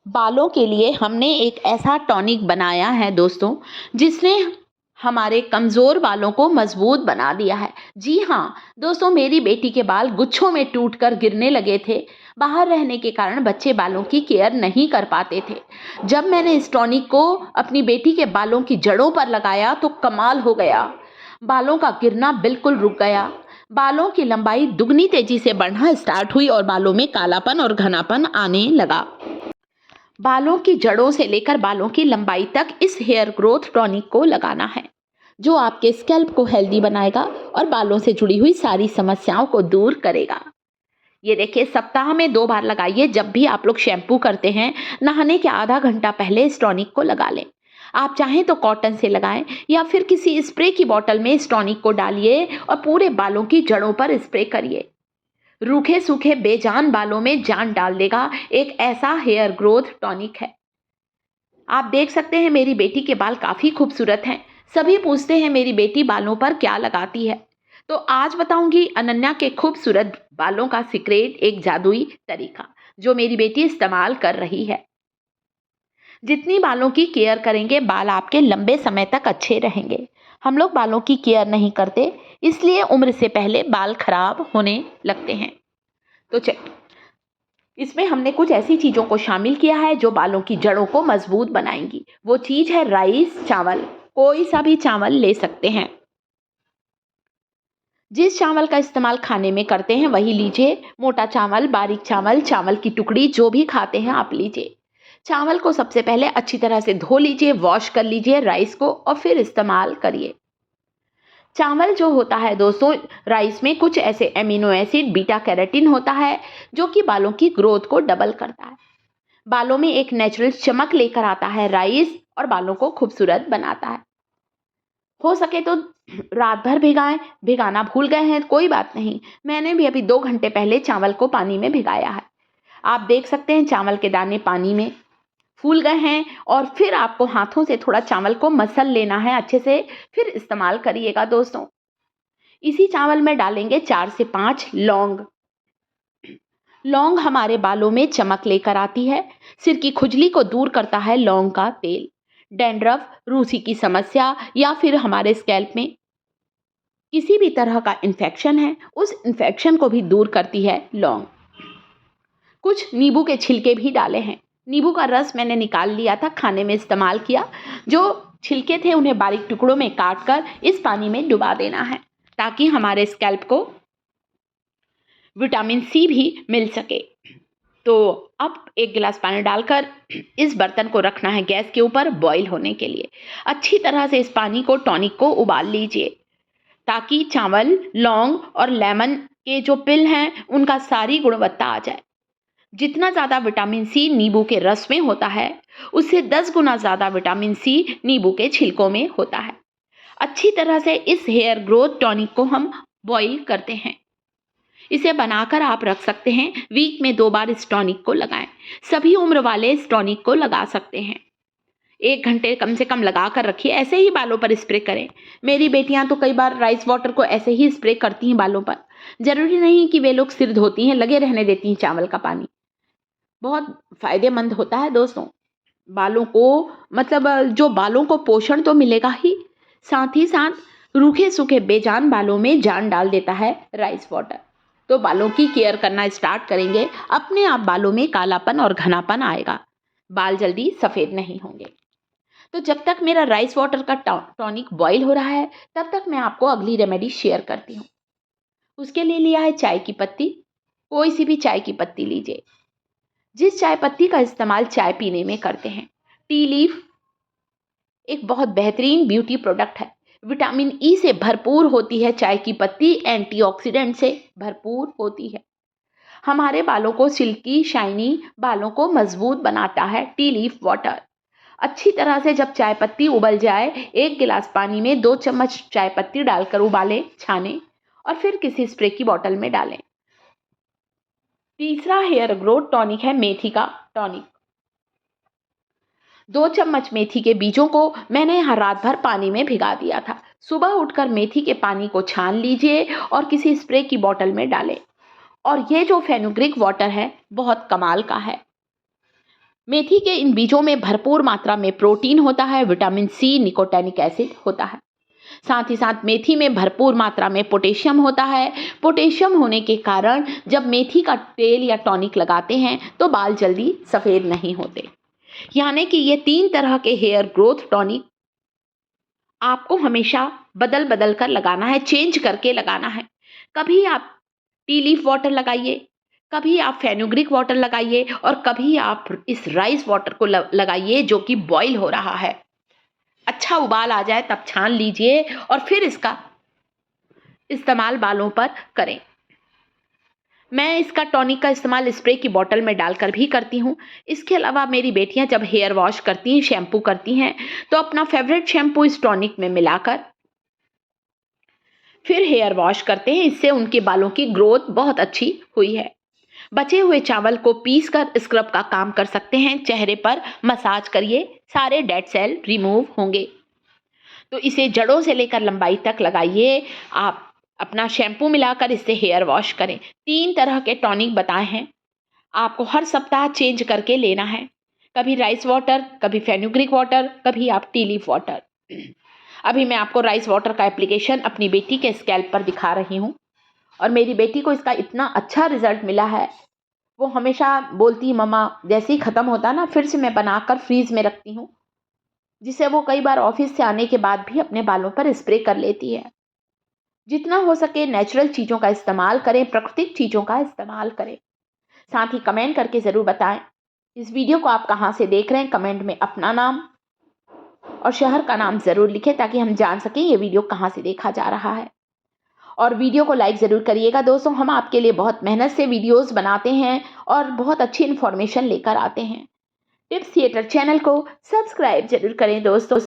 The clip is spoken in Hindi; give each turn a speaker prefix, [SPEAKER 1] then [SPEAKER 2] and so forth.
[SPEAKER 1] बालों के लिए हमने एक ऐसा टॉनिक बनाया है दोस्तों, जिसने हमारे कमज़ोर बालों को मज़बूत बना दिया है। जी हाँ, दोस्तों मेरी बेटी के बाल गुच्छों में टूटकर गिरने लगे थे। बाहर रहने के कारण बच्चे बालों की केयर नहीं कर पाते थे। जब मैंने इस टॉनिक को अपनी बेटी के बालों की जड़ों पर लगाया तो कमाल हो गया। बालों का गिरना बिल्कुल रुक गया। बालों की लंबाई दुगनी तेज़ी से बढ़ना स्टार्ट हुई और बालों में कालापन और घनापन आने लगा। बालों की जड़ों से लेकर बालों की लंबाई तक इस हेयर ग्रोथ टॉनिक को लगाना है, जो आपके स्कैल्प को हेल्दी बनाएगा और बालों से जुड़ी हुई सारी समस्याओं को दूर करेगा। ये देखिए, सप्ताह में 2 बार लगाइए। जब भी आप लोग शैम्पू करते हैं, नहाने के आधा घंटा पहले इस टॉनिक को लगा लें। आप चाहें तो कॉटन से लगाएं या फिर किसी स्प्रे की बोतल में इस टॉनिक को डालिए और पूरे बालों की जड़ों पर स्प्रे करिए। रूखे सूखे बेजान बालों में जान डाल देगा। एक ऐसा हेयर ग्रोथ टॉनिक है। आप देख सकते हैं मेरी बेटी के बाल काफी खूबसूरत हैं। सभी पूछते हैं मेरी बेटी बालों पर क्या लगाती है। तो आज बताऊंगी अनन्या के खूबसूरत बालों का सीक्रेट, एक जादुई तरीका जो मेरी बेटी इस्तेमाल कर रही है। जितनी बालों की केयर करेंगे, बाल आपके लंबे समय तक अच्छे रहेंगे। हम लोग बालों की केयर नहीं करते, इसलिए उम्र से पहले बाल खराब होने लगते हैं। तो इसमें हमने कुछ ऐसी चीज़ों को शामिल किया है जो बालों की जड़ों को मजबूत बनाएंगी। वो चीज़ है राइस, चावल। कोई सा भी चावल ले सकते हैं। जिस चावल का इस्तेमाल खाने में करते हैं वही लीजिए। मोटा चावल, बारीक चावल, चावल की टुकड़ी, जो भी खाते हैं आप लीजिए। चावल को सबसे पहले अच्छी तरह से धो लीजिए, वॉश कर लीजिए राइस को और फिर इस्तेमाल करिए। चावल जो होता है दोस्तों, राइस में कुछ ऐसे एमिनो एसिड, बीटा कैरोटीन होता है जो कि बालों की ग्रोथ को डबल करता है। बालों में एक नेचुरल चमक लेकर आता है राइस और बालों को खूबसूरत बनाता है। हो सके तो रात भर भिगाएं। भिगाना भूल गए हैं कोई बात नहीं, मैंने भी अभी 2 घंटे पहले चावल को पानी में भिगाया है। आप देख सकते हैं चावल के दाने पानी में फूल गए हैं और फिर आपको हाथों से थोड़ा चावल को मसल लेना है अच्छे से, फिर इस्तेमाल करिएगा दोस्तों। इसी चावल में डालेंगे 4 से 5 लौंग। लौंग हमारे बालों में चमक लेकर आती है। सिर की खुजली को दूर करता है लौंग का तेल। डैंड्रफ, रूसी की समस्या या फिर हमारे स्कैल्प में किसी भी तरह का इन्फेक्शन है, उस इन्फेक्शन को भी दूर करती है लौंग। कुछ नींबू के छिलके भी डाले हैं। नींबू का रस मैंने निकाल लिया था, खाने में इस्तेमाल किया। जो छिलके थे उन्हें बारीक टुकड़ों में काट कर इस पानी में डुबा देना है, ताकि हमारे स्कैल्प को विटामिन सी भी मिल सके। तो अब 1 गिलास पानी डालकर इस बर्तन को रखना है गैस के ऊपर बॉईल होने के लिए। अच्छी तरह से इस पानी को, टॉनिक को उबाल लीजिए, ताकि चावल, लौंग और लेमन के जो पिल हैं उनका सारी गुणवत्ता आ जाए। जितना ज़्यादा विटामिन सी नींबू के रस में होता है, उससे 10 गुना ज़्यादा विटामिन सी नींबू के छिलकों में होता है। अच्छी तरह से इस हेयर ग्रोथ टॉनिक को हम बॉईल करते हैं। इसे बनाकर आप रख सकते हैं। वीक में 2 बार इस टॉनिक को लगाएं। सभी उम्र वाले इस टॉनिक को लगा सकते हैं। 1 घंटे कम से कम लगा कर रखिए, ऐसे ही बालों पर स्प्रे करें। मेरी बेटियां तो कई बार राइस वाटर को ऐसे ही स्प्रे करती हैं बालों पर। जरूरी नहीं कि वे लोग सिर धोती हैं, लगे रहने देती हैं चावल का पानी। बहुत फायदेमंद होता है दोस्तों। बालों को, मतलब जो बालों को पोषण तो मिलेगा ही, साथ ही साथ रूखे सूखे बेजान बालों में जान डाल देता है राइस वाटर। तो बालों की केयर करना स्टार्ट करेंगे, अपने आप बालों में कालापन और घनापन आएगा। बाल जल्दी सफेद नहीं होंगे। तो जब तक मेरा राइस वाटर का टॉनिक बॉईल हो रहा है, तब तक मैं आपको अगली रेमेडी शेयर करती हूँ। उसके लिए लिया है चाय की पत्ती। कोई सी भी चाय की पत्ती लीजिए। जिस चाय पत्ती का इस्तेमाल चाय पीने में करते हैं। टी लीफ एक बहुत बेहतरीन ब्यूटी प्रोडक्ट है। विटामिन ई से भरपूर होती है चाय की पत्ती, एंटीऑक्सीडेंट से भरपूर होती है। हमारे बालों को सिल्की शाइनी, बालों को मजबूत बनाता है टी लीफ वाटर। अच्छी तरह से जब चाय पत्ती उबल जाए, 1 गिलास पानी में 2 चम्मच चाय पत्ती डालकर उबालें, छानें और फिर किसी स्प्रे की बोतल में डालें। तीसरा हेयर ग्रोथ टॉनिक है मेथी का टॉनिक। 2 चम्मच मेथी के बीजों को मैंने यहाँ रात भर पानी में भिगा दिया था। सुबह उठकर मेथी के पानी को छान लीजिए और किसी स्प्रे की बोतल में डालें। और ये जो फेनुग्रीक वाटर है, बहुत कमाल का है। मेथी के इन बीजों में भरपूर मात्रा में प्रोटीन होता है, विटामिन सी, निकोटिनिक एसिड होता है। साथ ही साथ मेथी में भरपूर मात्रा में पोटेशियम होता है। पोटेशियम होने के कारण जब मेथी का तेल या टॉनिक लगाते हैं तो बाल जल्दी सफ़ेद नहीं होते। यानी कि ये 3 तरह के हेयर ग्रोथ टॉनिक आपको हमेशा बदल बदल कर लगाना है, चेंज करके लगाना है। कभी आप टी लीफ वाटर लगाइए, कभी आप फेनुग्रीक वाटर लगाइए और कभी आप इस राइस वाटर को लगाइए जो कि बॉईल हो रहा है। अच्छा उबाल आ जाए तब छान लीजिए और फिर इसका इस्तेमाल बालों पर करें। मैं इसका टॉनिक का इस्तेमाल स्प्रे की बॉटल में डालकर भी करती हूँ। इसके अलावा मेरी बेटियां जब हेयर वॉश करती हैं, शैम्पू करती हैं, तो अपना फेवरेट शैम्पू इस टॉनिक में मिलाकर फिर हेयर वॉश करते हैं। इससे उनके बालों की ग्रोथ बहुत अच्छी हुई है। बचे हुए चावल को पीसकर स्क्रब का काम कर सकते हैं। चेहरे पर मसाज करिए, सारे डेड सेल रिमूव होंगे। तो इसे जड़ों से लेकर लंबाई तक लगाइए। आप अपना शैम्पू मिलाकर इससे हेयर वॉश करें। 3 तरह के टॉनिक बताए हैं, आपको हर सप्ताह चेंज करके लेना है। कभी राइस वाटर, कभी फेनुग्रीक वाटर, कभी आप टी लीफ वाटर। अभी मैं आपको राइस वाटर का एप्लीकेशन अपनी बेटी के स्कैल्प पर दिखा रही हूँ और मेरी बेटी को इसका इतना अच्छा रिजल्ट मिला है। वो हमेशा बोलती है, मम्मा जैसे ही ख़त्म होता है ना, फिर से मैं बनाकर फ्रीज में रखती हूँ, जिसे वो कई बार ऑफिस से आने के बाद भी अपने बालों पर स्प्रे कर लेती है। जितना हो सके नेचुरल चीज़ों का इस्तेमाल करें, प्राकृतिक चीज़ों का इस्तेमाल करें। साथ ही कमेंट करके ज़रूर बताएं इस वीडियो को आप कहाँ से देख रहे हैं। कमेंट में अपना नाम और शहर का नाम ज़रूर लिखें ताकि हम जान सकें ये वीडियो कहाँ से देखा जा रहा है। और वीडियो को लाइक ज़रूर करिएगा दोस्तों। हम आपके लिए बहुत मेहनत से वीडियोस बनाते हैं और बहुत अच्छी इन्फॉर्मेशन लेकर आते हैं। टिप्स थिएटर चैनल को सब्सक्राइब जरूर करें दोस्तों।